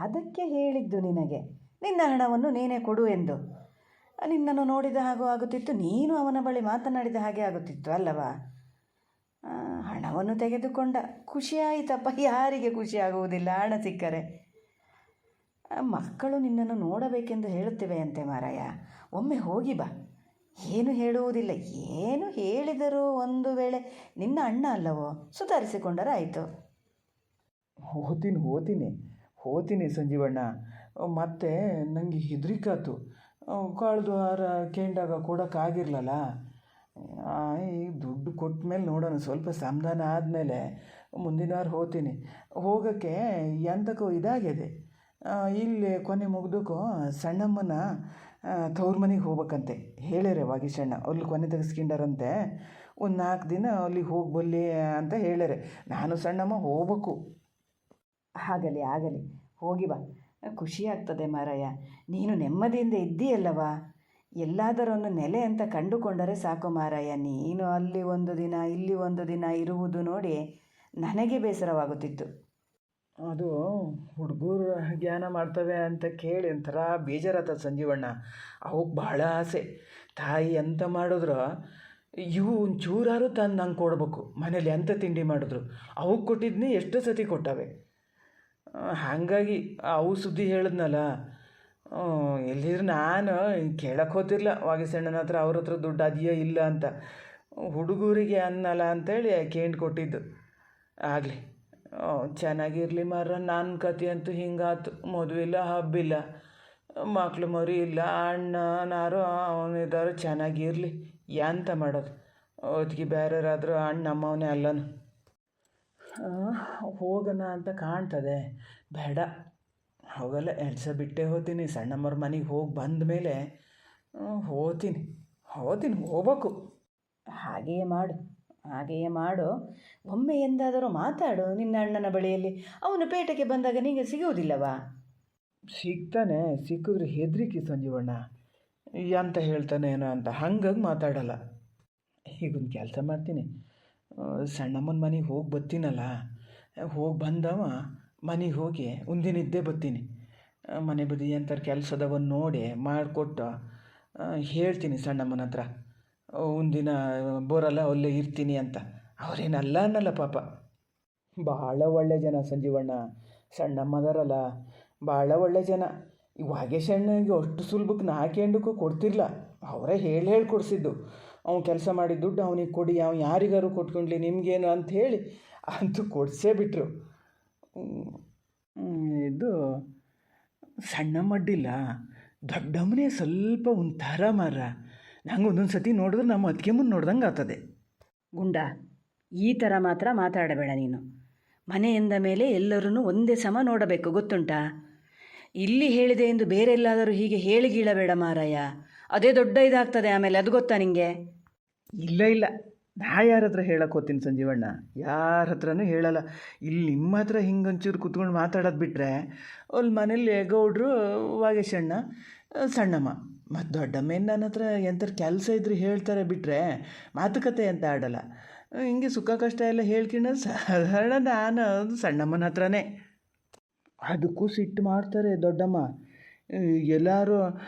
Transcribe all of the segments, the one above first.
ಅದಕ್ಕೆ ಹೇಳಿದ್ದು ನಿನಗೆ ನಿನ್ನ ಹಣವನ್ನು ನೀನೇ ಕೊಡು ಎಂದು. ನಿನ್ನನ್ನು ನೋಡಿದ ಹಾಗೂ ಆಗುತ್ತಿತ್ತು, ನೀನು ಅವನ ಬಳಿ ಮಾತನಾಡಿದ ಹಾಗೆ ಆಗುತ್ತಿತ್ತು ಅಲ್ಲವಾ? ಹಣವನ್ನು ತೆಗೆದುಕೊಂಡ, ಖುಷಿಯಾಯಿತಪ್ಪ. ಯಾರಿಗೆ ಖುಷಿಯಾಗುವುದಿಲ್ಲ ಹಣ ಸಿಕ್ಕರೆ? ಮಕ್ಕಳು ನಿನ್ನನ್ನು ನೋಡಬೇಕೆಂದು ಹೇಳುತ್ತಿವೆಯಂತೆ ಮಾರಾಯ. ಒಮ್ಮೆ ಹೋಗಿ ಬಾ. ಏನು ಹೇಳುವುದಿಲ್ಲ. ಏನು ಹೇಳಿದರೂ ಒಂದು ವೇಳೆ ನಿನ್ನ ಅಣ್ಣ ಅಲ್ಲವೋ, ಸುಧಾರಿಸಿಕೊಂಡರೆ ಆಯಿತು. ಹೋತೀನಿ ಸಂಜೀವಣ್ಣ. ಮತ್ತೆ ನನಗೆ ಹೆದರಿಕಾತು. ಕಳೆದ ವಾರ ಕೇಂಡಾಗ ಕೊಡೋಕ್ಕಾಗಿರ್ಲಲ್ಲ. ಈ ದುಡ್ಡು ಕೊಟ್ಟ ಮೇಲೆ ನೋಡೋಣ, ಸ್ವಲ್ಪ ಸಮಾಧಾನ ಆದಮೇಲೆ ಮುಂದಿನ ವಾರ ಹೋಗೋಕ್ಕೆ ಎಂತಕ್ಕೂ ಇದಾಗಿದೆ. ಇಲ್ಲಿ ಕೊನೆ ಮುಗ್ದಕ್ಕೂ ಸಣ್ಣಮ್ಮನ ತವ್ರ ಮನೆಗೆ ಹೋಗ್ಬೇಕಂತೆ ಹೇಳ್ಯಾರೆ ವಾಗೀಶಣ್ಣ. ಅಲ್ಲಿ ಕೊನೆ ತೆಗೆಸ್ಕೊಂಡಾರಂತೆ. ಒಂದು 4 ದಿನ ಅಲ್ಲಿಗೆ ಹೋಗ್ಬಲ್ಲಿ ಅಂತ ಹೇಳ್ಯಾರೆ. ನಾನು ಸಣ್ಣಮ್ಮ ಹೋಗ್ಬೇಕು. ಆಗಲಿ ಹೋಗಿ ಬಾ. ಖುಷಿಯಾಗ್ತದೆ ಮಾರಾಯ. ನೀನು ನೆಮ್ಮದಿಯಿಂದ ಇದ್ದೀಯಲ್ಲವಾ? ಎಲ್ಲಾದರೊಂದು ನೆಲೆ ಅಂತ ಕಂಡುಕೊಂಡರೆ ಸಾಕು ಮಾರಾಯ. ನೀನು ಅಲ್ಲಿ ಒಂದು ದಿನ ಇಲ್ಲಿ ಒಂದು ದಿನ ಇರುವುದು ನೋಡಿ ನನಗೆ ಬೇಸರವಾಗುತ್ತಿತ್ತು. ಅದು ಹುಡುಗರು ಜ್ಞಾನ ಮಾಡ್ತವೆ ಅಂತ ಕೇಳಿ ಒಂಥರ ಬೇಜಾರಾಗ್ತದೆ ಸಂಜೀವಣ್ಣ. ಅವಕ್ಕೆ ಭಾಳ ಆಸೆ. ತಾಯಿ ಎಂತ ಮಾಡಿದ್ರು ಇವು ಒಂಚೂರಾರು ತಂದು ನಂಗೆ ಕೊಡ್ಬೇಕು. ಮನೇಲಿ ಎಂಥ ತಿಂಡಿ ಮಾಡಿದ್ರು ಅವಕ್ಕೆ ಕೊಟ್ಟಿದ್ನಿ ಎಷ್ಟು ಸತಿ ಕೊಟ್ಟವೆ. ಹಾಗಾಗಿ ಅವು ಸುದ್ದಿ ಹೇಳಿದ್ನಲ್ಲ, ಎಲ್ಲಿದ್ರೆ ನಾನು ಕೇಳಕ್ಕೆ ಹೋತಿರ್ಲ ವಾಗೀಶಣ್ಣನ ಹತ್ರ, ಅವ್ರ ಹತ್ರ ದುಡ್ಡು ಅದೆಯೋ ಇಲ್ಲ ಅಂತ. ಹುಡುಗರಿಗೆ ಅನ್ನಲ್ಲ ಅಂತೇಳಿ ಕೇಂಡು ಕೊಟ್ಟಿದ್ದು. ಆಗಲಿ, ಚೆನ್ನಾಗಿರಲಿ ಮಾರ. ನನ್ನ ಕತೆ ಅಂತೂ ಹಿಂಗಾತು. ಮದುವೆ ಇಲ್ಲ, ಹಬ್ಬಿಲ್ಲ, ಮಕ್ಳು ಮರಿ ಇಲ್ಲ, ಅಣ್ಣನಾರು ಅವನಿದ್ದಾರು ಚೆನ್ನಾಗಿರಲಿ. ಎಂತ ಮಾಡೋದು? ಅದಕ್ಕೆ ಬೇರೆಯವರಾದರೂ ಅಣ್ಣ ಅಮ್ಮವನೇ ಅಲ್ಲನು. ಹೋಗೋಣ ಅಂತ ಕಾಣ್ತದೆ. ಬೇಡ, ಹೋಗಲ್ಲ. 2 ದಿವಸ ಬಿಟ್ಟೇ ಹೋಗ್ತೀನಿ. ಸಣ್ಣಮ್ಮವ್ರ ಮನೆಗೆ ಹೋಗಿ ಬಂದ ಮೇಲೆ ಹೋಗ್ತೀನಿ. ಹೋಗ್ಬೇಕು. ಹಾಗೆಯೇ ಮಾಡು. ಒಮ್ಮೆ ಎಂದಾದರೂ ಮಾತಾಡು ನಿನ್ನ ಅಣ್ಣನ ಬಳಿಯಲ್ಲಿ. ಅವನು ಪೇಟೆಗೆ ಬಂದಾಗ ನಿಮಗೆ ಸಿಗುವುದಿಲ್ಲವಾ? ಸಿಗ್ತಾನೆ. ಸಿಕ್ಕಿದ್ರೆ ಹೆದರಿಕೆ ಸಂಜೀವಣ್ಣ. ಎಂತ ಹೇಳ್ತಾನೇನೋ ಅಂತ ಹಾಗಾಗಿ ಮಾತಾಡಲ್ಲ. ಈಗೊಂದು ಕೆಲಸ ಮಾಡ್ತೀನಿ. ಸಣ್ಣಮ್ಮನ ಮನೆಗೆ ಹೋಗಿ ಬರ್ತೀನಲ್ಲ, ಹೋಗಿ ಬಂದವ ಮನೆಗೆ ಹೋಗಿ ಒಂದಿನಿದ್ದೇ ಬರ್ತೀನಿ. ಮನೆ ಬದಿ ಎಂಥರ ಕೆಲಸದವನ್ನು ನೋಡಿ ಮಾಡಿಕೊಟ್ಟು ಹೇಳ್ತೀನಿ ಸಣ್ಣಮ್ಮನ ಹತ್ರ. ಒಂದಿನ ಬರೋಲ್ಲ, ಅಲ್ಲೇ ಇರ್ತೀನಿ ಅಂತ. ಅವರೇನಲ್ಲ ಅನ್ನಲ್ಲ ಪಾಪ. ಭಾಳ ಒಳ್ಳೆ ಜನ ಸಂಜೀವಣ್ಣ. ಸಣ್ಣಮ್ಮದಾರಲ್ಲ, ಭಾಳ ಒಳ್ಳೆ ಜನ. ಈ ವಾಗೇಶಣ್ಣಗೆ ಅಷ್ಟು ಸುಲಭಕ್ಕೆ ನಾಕೆಂಡಕ್ಕೂ ಕೊಡ್ತಿರ್ಲ. ಅವರೇ ಹೇಳಿ ಕೊಡಿಸಿದ್ದು. ಅವ್ನು ಕೆಲಸ ಮಾಡಿದ ದುಡ್ಡು ಅವನಿಗೆ ಕೊಡಿ, ಅವ್ನು ಯಾರಿಗಾರು ಕೊಟ್ಕೊಂಡ್ಲಿ, ನಿಮಗೇನು ಅಂಥೇಳಿ ಅಂತೂ ಕೊಡಿಸೇ ಬಿಟ್ಟರು. ಇದು ಸಣ್ಣಮ್ಮಡ್ಡಿಲ್ಲ, ದೊಡ್ಡಮ್ಮನೇ ಸ್ವಲ್ಪ ಒಂಥರ ಮಾರ. ನಂಗೆ ಒಂದೊಂದು ಸತಿ ನೋಡಿದ್ರೆ ನಮ್ಮ ಅದಕ್ಕೆ ಮುಂದೆ ನೋಡ್ದಂಗೆ ಆಗ್ತದೆ. ಗುಂಡ, ಈ ಥರ ಮಾತ್ರ ಮಾತಾಡಬೇಡ ನೀನು. ಮನೆಯಿಂದ ಮೇಲೆ ಎಲ್ಲರೂ ಒಂದೇ ಸಮ ನೋಡಬೇಕು, ಗೊತ್ತುಂಟಾ? ಇಲ್ಲಿ ಹೇಳಿದೆ ಎಂದು ಬೇರೆ ಎಲ್ಲಾದರೂ ಹೀಗೆ ಹೇಳಿಗೀಳಬೇಡ ಮಾರಾಯ. ಅದೇ ದೊಡ್ಡ ಇದಾಗ್ತದೆ ಆಮೇಲೆ, ಅದು ಗೊತ್ತಾ ನಿಮಗೆ? ಇಲ್ಲ, ನಾ ಯಾರ ಹತ್ರ ಹೇಳಕ್ಕೆ ಹೋಗ್ತೀನಿ ಸಂಜೀವಣ್ಣ? ಯಾರ ಹತ್ರನೂ ಹೇಳಲ್ಲ. ಇಲ್ಲಿ ನಿಮ್ಮ ಹತ್ರ ಹಿಂಗೊಂಚೂರು ಕುತ್ಕೊಂಡು ಮಾತಾಡೋದು ಬಿಟ್ಟರೆ, ಅಲ್ಲಿ ಮನೇಲಿ ಗೌಡ್ರು, ವಾಗೇಶಣ್ಣ, ಸಣ್ಣಮ್ಮ ಮತ್ತು ದೊಡ್ಡಮ್ಮೇನು ನನ್ನ ಹತ್ರ ಎಂಥರ ಕೆಲಸ ಇದ್ರೆ ಹೇಳ್ತಾರೆ ಬಿಟ್ಟರೆ ಮಾತುಕತೆ ಅಂತ ಆಡಲ್ಲ. ಹಿಂಗೆ ಸುಖ ಕಷ್ಟ ಎಲ್ಲ ಹೇಳ್ಕೊಂಡು ಸಾಧಾರಣ ನಾನು ಸಣ್ಣಮ್ಮನ ಹತ್ರನೇ. ಅದಕ್ಕೂ ಸಿಟ್ಟು ಮಾಡ್ತಾರೆ ದೊಡ್ಡಮ್ಮ. ಎಲ್ಲರೂ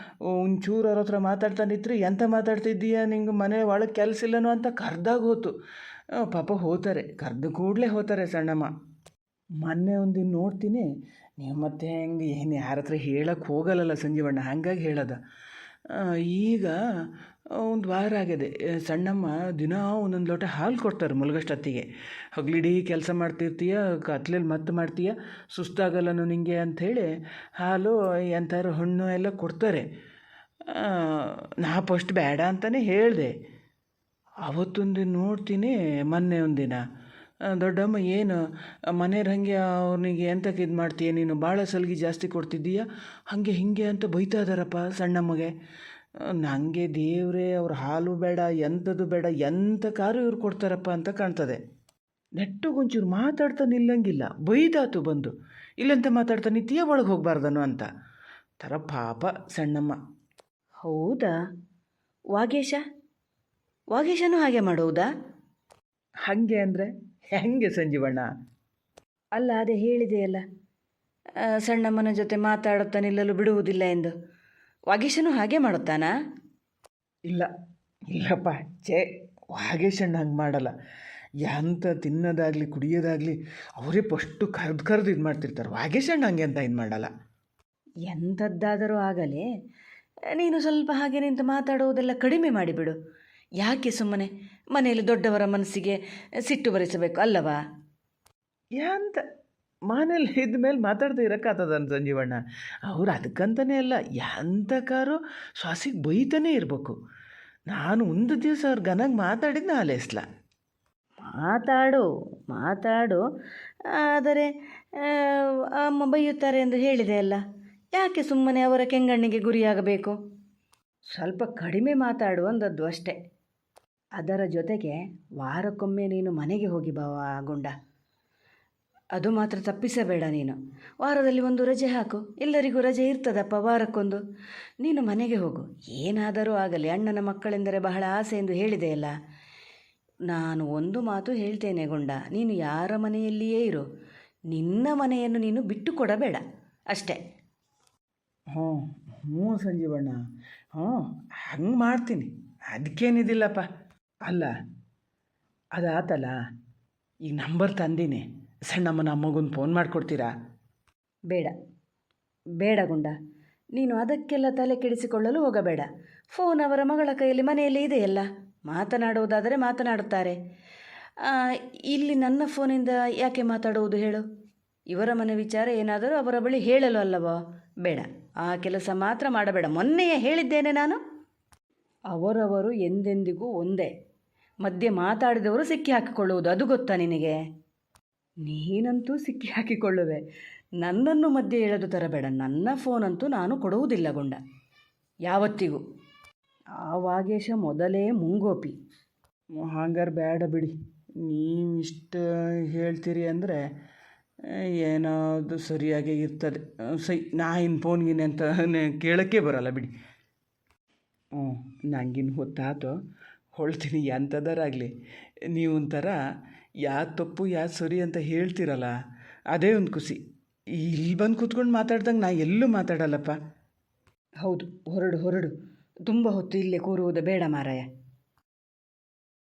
ಒಂಚೂರು ಅವ್ರ ಹತ್ರ ಮಾತಾಡ್ತಾನಿದ್ರೆ ಎಂತ ಮಾತಾಡ್ತಿದ್ದೀಯಾ, ನಿಂಗೆ ಮನೆ ಒಳಗೆ ಕೆಲಸ ಇಲ್ಲನೋ ಅಂತ ಕರೆದಾಗ ಹೋತು. ಪಾಪ ಹೋಗ್ತಾರೆ, ಕರೆದು ಕೂಡಲೇ ಹೋಗ್ತಾರೆ ಸಣ್ಣಮ್ಮ. ಮೊನ್ನೆ ಒಂದಿನ ನೋಡ್ತೀನಿ, ನೀವು ಮತ್ತೆ ಹೆಂಗೆ ಏನು ಯಾರ ಹತ್ರ ಹೇಳಕ್ಕೆ ಹೋಗಲ್ಲಲ್ಲ ಸಂಜೀವಣ್ಣ, ಹಾಗಾಗಿ ಹೇಳೋದ. ಈಗ ಒಂದು ವಾರ ಆಗಿದೆ. ಸಣ್ಣಮ್ಮ ದಿನ ಒಂದೊಂದು ಲೋಟ ಹಾಲು ಕೊಡ್ತಾರೆ ಮಲಗೋಷ್ಟೊತ್ತಿಗೆ. ಹಗಲಿಡೀ ಕೆಲಸ ಮಾಡ್ತಿರ್ತೀಯ, ಕತ್ಲೆಯಲ್ಲಿ ಮತ್ತೆ ಮಾಡ್ತೀಯ, ಸುಸ್ತಾಗಲ್ಲನು ನಿಂಗೆ ಅಂಥೇಳಿ ಹಾಲು ಎಂಥಾರು ಹಣ್ಣು ಎಲ್ಲ ಕೊಡ್ತಾರೆ. ನಾ ಫಸ್ಟ್ ಬೇಡ ಅಂತಲೇ ಹೇಳಿದೆ. ಅವತ್ತೊಂದಿನ ನೋಡ್ತೀನಿ, ಮೊನ್ನೆ ಒಂದಿನ ದೊಡ್ಡಮ್ಮ ಏನು ಮನೆಯವ್ರು ಹಾಗೆ ಅವ್ನಿಗೆ ಎಂತಕ್ಕೆ ಇದು ಮಾಡ್ತೀಯ ನೀನು, ಭಾಳ ಸಲ್ಗಿ ಜಾಸ್ತಿ ಕೊಡ್ತಿದ್ದೀಯ, ಹಾಗೆ ಹೀಗೆ ಅಂತ ಬೈತಾ ಇದ್ದಾರಪ್ಪ ಸಣ್ಣಮ್ಮಗೆ. ನನಗೆ ದೇವರೇ, ಅವ್ರ ಹಾಲು ಬೇಡ, ಎಂಥದ್ದು ಬೇಡ, ಎಂಥ ಕಾರು ಇವ್ರು ಕೊಡ್ತಾರಪ್ಪ ಅಂತ ಕಾಣ್ತದೆ. ನೆಟ್ಟಗೊಂಚೂರು ಮಾತಾಡ್ತಾ ನಿಲ್ಲಂಗಿಲ್ಲ, ಬೈದಾತು ಬಂದು. ಇಲ್ಲಂತ ಮಾತಾಡ್ತಾ ನಿತ್ಯ ಒಳಗೆ ಹೋಗಬಾರ್ದನು ಅಂತ ಥರ ಪಾಪ ಸಣ್ಣಮ್ಮ. ಹೌದಾ? ವಾಗೇಶನೂ ಹಾಗೆ ಮಾಡುವುದಾ? ಹಾಗೆ ಅಂದರೆ ಹೆಂಗೆ ಸಂಜೀವಣ್ಣ? ಅಲ್ಲ, ಅದೇ ಹೇಳಿದೆಯಲ್ಲ, ಸಣ್ಣಮ್ಮನ ಜೊತೆ ಮಾತಾಡುತ್ತಾ ನಿಲ್ಲಲು ಬಿಡುವುದಿಲ್ಲ ಎಂದು. ವಾಗೀಶನು ಹಾಗೆ ಮಾಡುತ್ತಾನಾ? ಇಲ್ಲ ಇಲ್ಲಪ್ಪ, ಛೇ, ವಾಗೇಶಣ್ಣ ಹಂಗೆ ಮಾಡಲ್ಲ. ಎಂತ ತಿನ್ನೋದಾಗಲಿ ಕುಡಿಯೋದಾಗಲಿ ಅವರೇ ಫಸ್ಟು ಕರೆದು ಇದು ಮಾಡ್ತಿರ್ತಾರೆ. ವಾಗೇಶಣ್ಣ ಹಂಗೆ ಅಂತ ಇದು ಮಾಡಲ್ಲ. ಎಂಥದ್ದಾದರೂ ಆಗಲಿ, ನೀನು ಸ್ವಲ್ಪ ಹಾಗೆ ನಿಂತು ಮಾತಾಡುವುದೆಲ್ಲ ಕಡಿಮೆ ಮಾಡಿಬಿಡು. ಯಾಕೆ ಸುಮ್ಮನೆ ಮನೆಯಲ್ಲಿ ದೊಡ್ಡವರ ಮನಸ್ಸಿಗೆ ಸಿಟ್ಟು ಬರಿಸಬೇಕು ಅಲ್ಲವಾ? ಯಾಂತ ಮನೇಲಿ ಇದ್ದ ಮೇಲೆ ಮಾತಾಡ್ತಾ ಇರೋಕ್ಕಾಗ್ತದ ಸಂಜೀವಣ್ಣ? ಅವ್ರು ಅದಕ್ಕಂತಲೇ ಅಲ್ಲ, ಎಂತಕಾರು ಶ್ವಾಸಿಗೆ ಬೈತಾನೇ ಇರಬೇಕು. ನಾನು ಒಂದು ದಿವಸ ಅವ್ರ ಗನಾಗ ಮಾತಾಡಿದ್ನ ಆಲೇಸ್ಲ. ಮಾತಾಡು ಮಾತಾಡು, ಆದರೆ ಅಮ್ಮ ಬೈಯುತ್ತಾರೆ ಎಂದು ಹೇಳಿದೆ ಅಲ್ಲ, ಯಾಕೆ ಸುಮ್ಮನೆ ಅವರ ಕೆಂಗಣ್ಣಿಗೆ ಗುರಿಯಾಗಬೇಕು? ಸ್ವಲ್ಪ ಕಡಿಮೆ ಮಾತಾಡು ಅಂದದ್ದು ಅಷ್ಟೆ. ಅದರ ಜೊತೆಗೆ ವಾರಕ್ಕೊಮ್ಮೆ ನೀನು ಮನೆಗೆ ಹೋಗಿ ಬಾವ ಗುಂಡ. ಅದು ಮಾತ್ರ ತಪ್ಪಿಸಬೇಡ ನೀನು. ವಾರದಲ್ಲಿ ಒಂದು ರಜೆ ಹಾಕು, ಎಲ್ಲರಿಗೂ ರಜೆ ಇರ್ತದಪ್ಪ ವಾರಕ್ಕೊಂದು. ನೀನು ಮನೆಗೆ ಹೋಗು. ಏನಾದರೂ ಆಗಲಿ, ಅಣ್ಣನ ಮಕ್ಕಳೆಂದರೆ ಬಹಳ ಆಸೆ ಎಂದು ಹೇಳಿದೆಯಲ್ಲ. ನಾನು ಒಂದು ಮಾತು ಹೇಳ್ತೇನೆ ಗುಂಡ, ನೀನು ಯಾರ ಮನೆಯಲ್ಲಿಯೇ ಇರು, ನಿನ್ನ ಮನೆಯನ್ನು ನೀನು ಬಿಟ್ಟು ಕೊಡಬೇಡ ಅಷ್ಟೇ. ಹ್ಞೂ ಸಂಜೀವಣ್ಣ, ಹಂಗೆ ಮಾಡ್ತೀನಿ, ಅದಕ್ಕೇನಿದಿಲ್ಲಪ್ಪ. ಅಲ್ಲ, ಅದಾತಲ್ಲ, ಈಗ ನಂಬರ್ ತಂದೀನಿ, ಸಣ್ಣಮ್ಮನ ಅಮ್ಮಗೊಂದು ಫೋನ್ ಮಾಡಿಕೊಡ್ತೀರಾ? ಬೇಡ ಬೇಡ ಗುಂಡ, ನೀನು ಅದಕ್ಕೆಲ್ಲ ತಲೆ ಕೆಡಿಸಿಕೊಳ್ಳಲು ಹೋಗಬೇಡ. ಫೋನ್ ಅವರ ಮಗಳ ಕೈಯಲ್ಲಿ ಮನೆಯಲ್ಲಿ ಇದೆಯಲ್ಲ, ಮಾತನಾಡುವುದಾದರೆ ಮಾತನಾಡುತ್ತಾರೆ. ಇಲ್ಲಿ ನನ್ನ ಫೋನಿಂದ ಯಾಕೆ ಮಾತಾಡುವುದು ಹೇಳು? ಇವರ ಮನೆ ವಿಚಾರ ಏನಾದರೂ ಅವರ ಬಳಿ ಹೇಳಲು ಅಲ್ಲವೋ? ಬೇಡ, ಆ ಕೆಲಸ ಮಾತ್ರ ಮಾಡಬೇಡ. ಮೊನ್ನೆಯೇ ಹೇಳಿದ್ದೇನೆ ನಾನು. ಅವರವರು ಎಂದೆಂದಿಗೂ ಒಂದೇ. ಮಧ್ಯೆ ಮಾತಾಡಿದವರು ಸಿಕ್ಕಿ ಹಾಕಿಕೊಳ್ಳುವುದು, ಅದು ಗೊತ್ತಾ ನಿನಗೆ? ನೀನಂತೂ ಸಿಕ್ಕಿ ಹಾಕಿಕೊಳ್ಳುವೆ. ನನ್ನನ್ನು ಮಧ್ಯೆ ಎಳೆದು ತರಬೇಡ. ನನ್ನ ಫೋನಂತೂ ನಾನು ಕೊಡುವುದಿಲ್ಲ ಗುಂಡ, ಯಾವತ್ತಿಗೂ. ಆ ವಾಗೇಶ ಮೊದಲೇ ಮುಂಗೋಪಿ. ಹಂಗಾರೆ ಬೇಡ ಬಿಡಿ. ನೀವು ಇಷ್ಟು ಹೇಳ್ತೀರಿ ಅಂದರೆ ಏನಾದ್ರು ಸರಿಯಾಗೇ ಇರ್ತದೆ. ನಾ ಇನ್ನು ಫೋನ್ಗಿನ ಅಂತ ಕೇಳೋಕ್ಕೆ ಬರಲ್ಲ ಬಿಡಿ. ನಂಗಿನ್ನು ಹೊತ್ತಾತು, ಹೊಳ್ತೀನಿ. ಎಂಥದಾರಾಗಲಿ ನೀವು ಒಂಥರ ಯಾವ್ದು ತಪ್ಪು ಯಾವ್ದು ಸರಿ ಅಂತ ಹೇಳ್ತೀರಲ್ಲ, ಅದೇ ಒಂದು ಖುಷಿ. ಇಲ್ಲಿ ಬಂದು ಕೂತ್ಕೊಂಡು ಮಾತಾಡ್ದಂಗೆ ನಾ ಎಲ್ಲೂ ಮಾತಾಡಲ್ಲಪ್ಪ. ಹೌದು, ಹೊರಡು ಹೊರಡು. ತುಂಬ ಹೊತ್ತು ಇಲ್ಲೇ ಕೂರುವುದು ಬೇಡ ಮಾರಾಯ.